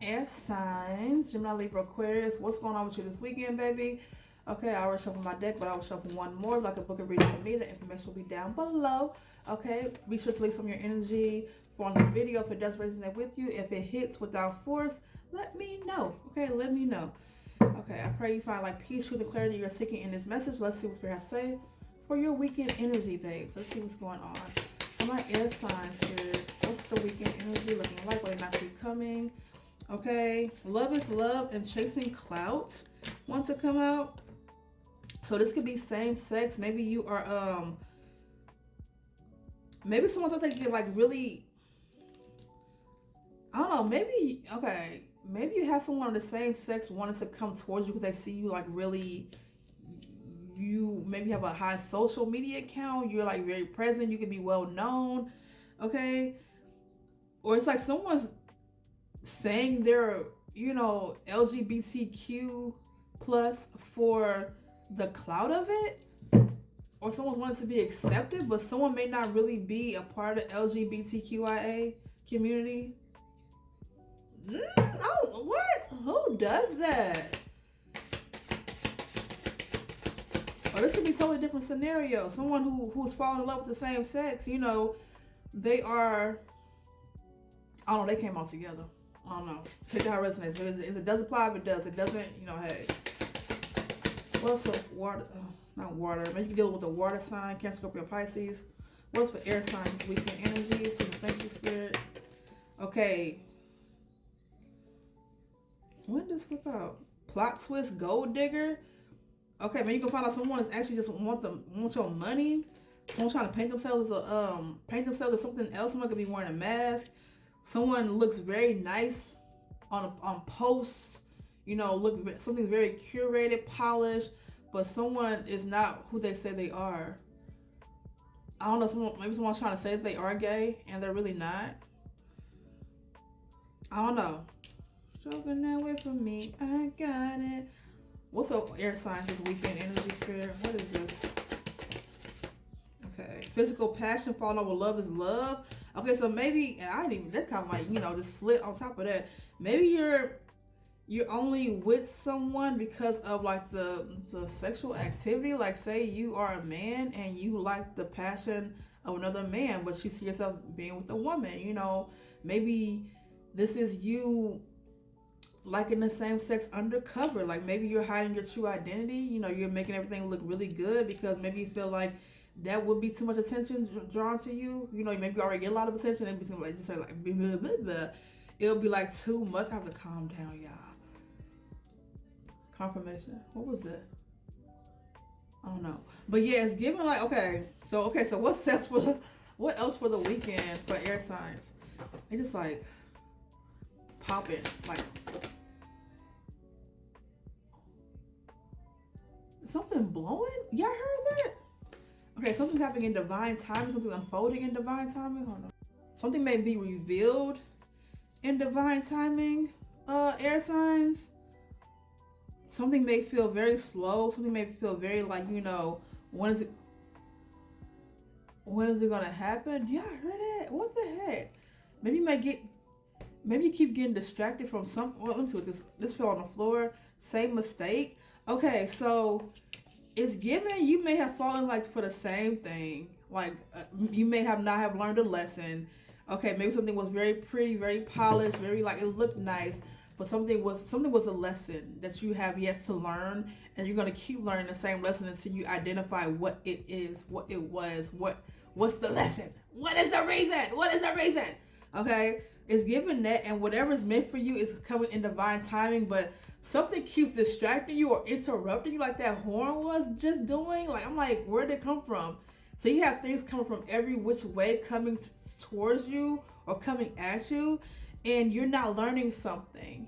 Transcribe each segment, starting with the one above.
air signs, Gemini, Libra, Aquarius. What's going on with you this weekend, baby? Okay, I already shuffled my deck, but I will shuffle one more. Like a book of reading for me, the information will be down below. Okay, be sure to leave some of your energy on the video if it does resonate with you. If it hits without force, let me know. Okay, let me know. Okay, I pray you find like peace, truth, and clarity you're seeking in this message. Let's see what Spirit has to say for your weekend energy, babes. Let's see what's going on. For my air signs, Spirit, what's the weekend energy looking like? What they not see coming? Okay, love is love and chasing clout wants to come out. So this could be same sex. Maybe you are maybe someone thinks you're like really, I don't know, maybe okay, maybe you have someone of the same sex wanting to come towards you because they see you like really, you maybe have a high social media account, you're like very present, you can be well known, okay? Or it's like someone's saying they're, LGBTQ plus for the clout of it, or someone wants to be accepted, but someone may not really be a part of the LGBTQIA community. Oh, what? Who does that? Or this could be a totally different scenario. Someone who's falling in love with the same sex, they are, I don't know, they came all together. I don't know. Take how it resonates. But it does apply if it does. It doesn't, hey. What's for water? Not water. Maybe you can deal with a water sign, Cancer, Scorpio, Pisces. What's for air signs this weekend energy? Thank you, Spirit. Okay. When does flip out? Plot twist, gold digger. Okay, maybe you can find out someone is actually just want your money. Someone trying to paint themselves as something else. Someone could be wearing a mask. Someone looks very nice on posts. Look something very curated, polished, but someone is not who they say they are. I don't know. Maybe someone's trying to say that they are gay and they're really not. I don't know. Stroking that way from me, I got it. What's up, air signs this weekend energy, Spirit? What is this? Okay, physical passion, falling over, love is love. Okay, so maybe, and I didn't even, that kind of like, just slit on top of that. Maybe you're only with someone because of like the sexual activity. Like say you are a man and you like the passion of another man, but you see yourself being with a woman, maybe this is you liking the same sex undercover. Like maybe you're hiding your true identity, you're making everything look really good because maybe you feel like that would be too much attention drawn to you. Maybe you already get a lot of attention and be too like just say like blah, blah, blah, blah. It'll be like too much. I have to calm down, y'all. Confirmation. What was that? I don't know. But yeah, it's given like so what else for the weekend for air signs? They just like popping like something blowing. Y'all heard that? Okay, something's happening in divine timing. Something's unfolding in divine timing. Hold on. Something may be revealed in divine timing. Air signs. Something may feel very slow. Something may feel very like when is it gonna happen? Y'all heard that? What the heck? Maybe you keep getting distracted from some. Well, let me see what this fell on the floor. Same mistake. Okay, so it's given you may have fallen like for the same thing. Like you may have not have learned a lesson. Okay, maybe something was very pretty, very polished, very like it looked nice, but something was a lesson that you have yet to learn, and you're gonna keep learning the same lesson until you identify what it is, what it was, what's the lesson, what is the reason. Okay, it's given that, and whatever's meant for you is coming in divine timing, but something keeps distracting you or interrupting you like that horn was just doing. Like, I'm like, where did it come from? So you have things coming from every which way coming towards you or coming at you, and you're not learning something.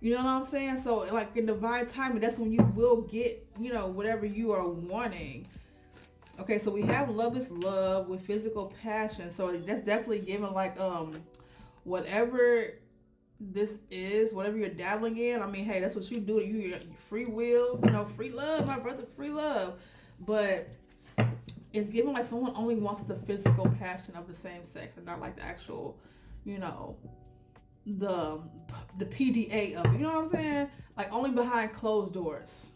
You know what I'm saying? So like in divine timing, that's when you will get, whatever you are wanting. Okay, so we have love is love with physical passion. So that's definitely given like whatever this is, whatever you're dabbling in. I mean, hey, that's what you do. You free will, free love, my brother, free love. But it's given like someone only wants the physical passion of the same sex and not like the actual, the the PDA of it. You know what I'm saying? Like only behind closed doors.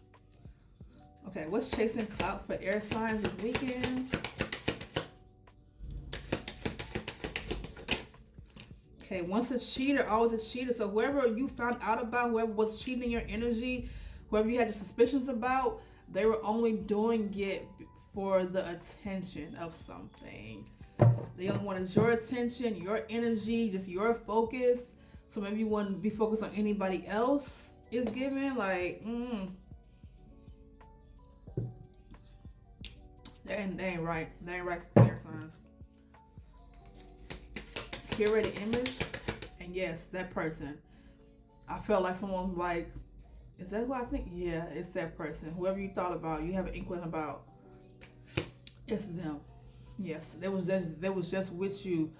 Okay, what's chasing clout for air signs this weekend? Okay, once a cheater, always a cheater. So whoever you found out about, whoever was cheating your energy, whoever you had your suspicions about, they were only doing it for the attention of something. They only wanted your attention, your energy, just your focus. So maybe you wouldn't be focused on anybody else is given. Like, they ain't right. They ain't right for air signs. Curated image, and yes, that person. I felt like someone was like, is that who I think? Yeah, it's that person. Whoever you thought about, you have an inkling about, it's them. Yes, they was just with you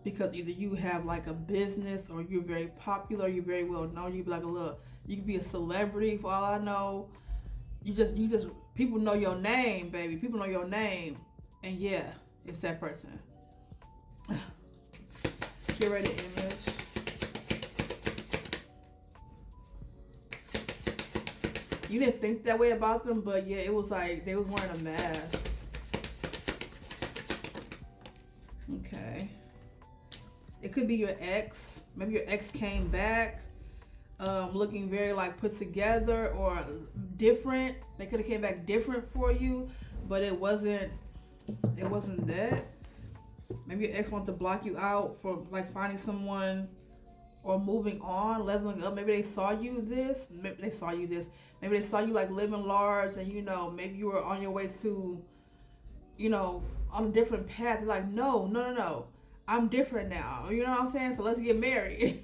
because either you have like a business or you're very popular, you're very well known. You be like, look, you could be a celebrity for all I know. You just people know your name, baby. People know your name, and yeah, it's that person. Curated image. You didn't think that way about them, but yeah, it was like they was wearing a mask. Okay. It could be your ex. Maybe your ex came back, looking very like put together or different. They could have came back different for you, but it wasn't. It wasn't that. Maybe your ex wants to block you out for like finding someone or moving on, leveling up. Maybe they saw you this. Maybe they saw you this. Maybe they saw you like living large, and maybe you were on your way to, on a different path. They're like, no. I'm different now. You know what I'm saying? So let's get married.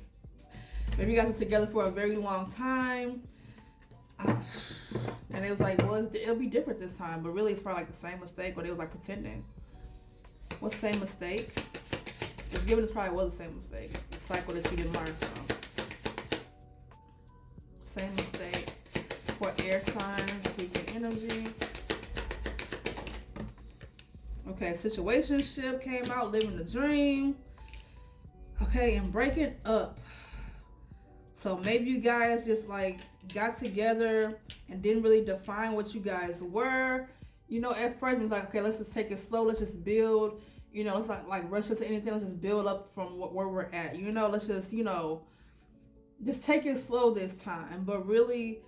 Maybe you guys were together for a very long time. And it was like, well, it'll be different this time. But really, it's probably like the same mistake, but it was like pretending. What's the same mistake? It's given this probably was the same mistake. The cycle that you didn't learn from. Same mistake for air signs, weekend energy. Okay, situationship came out, living the dream. Okay, and breaking up. So maybe you guys just like got together and didn't really define what you guys were. At first it was like, okay, let's just take it slow. Let's just build. Let's not like rush into anything. Let's just build up from where we're at. Let's just, just take it slow this time. But really,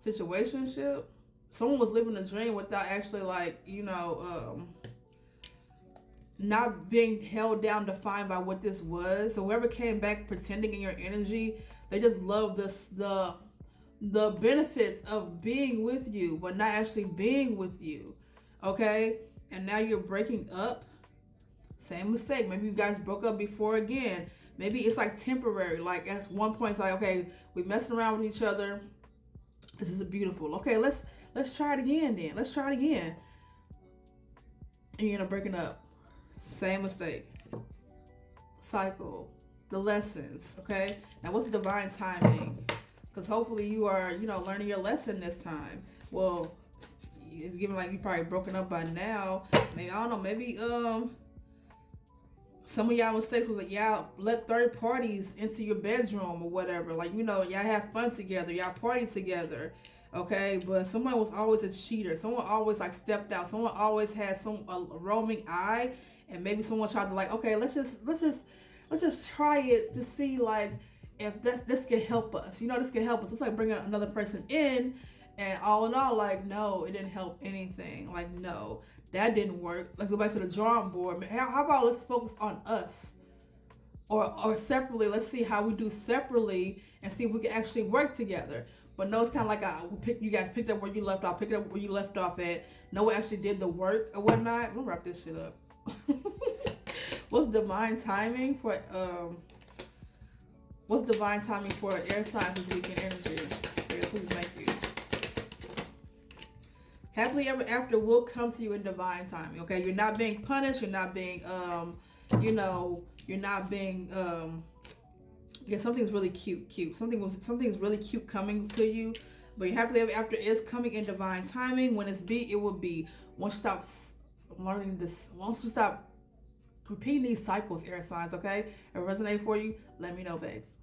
situationship, someone was living a dream without actually like, not being held down, defined by what this was. So whoever came back pretending in your energy, they just love the benefits of being with you, but not actually being with you. Okay? And now you're breaking up. Same mistake. Maybe you guys broke up before again. Maybe it's like temporary. Like at one point, it's like, okay, we're messing around with each other. This is beautiful. Okay, let's try it again then. Let's try it again. And you're breaking up. Same mistake. Cycle. The lessons. Okay? Now what's divine timing? Because hopefully you are, learning your lesson this time. Well, it's given like you probably broken up by now. Maybe, I don't know, maybe some of y'all mistakes was like y'all let third parties into your bedroom or whatever. Like, y'all have fun together, y'all party together. Okay, but someone was always a cheater. Someone always like stepped out. Someone always had a roaming eye, and maybe someone tried to like, okay, let's just try it to see like if this can help us. This can help us. It's like bringing another person in, and all in all, like, no, it didn't help anything. Like, no, that didn't work. Let's go back to the drawing board. How about let's focus on us, or separately. Let's see how we do separately and see if we can actually work together. But no, it's kind of like you guys picked up where you left off, picked up where you left off at. No one actually did the work or whatnot. I'm gonna wrap this shit up. What's divine timing for air signs this weekend energy? Okay, please, thank you. Happily ever after will come to you in divine timing. Okay, you're not being punished. You're not being you're not being something's really cute. Something's really cute coming to you. But your happily ever after is coming in divine timing. When it's be, it will be. Once you stop learning this, once you stop repeating these cycles, air signs, okay? If it resonates for you, let me know, babes.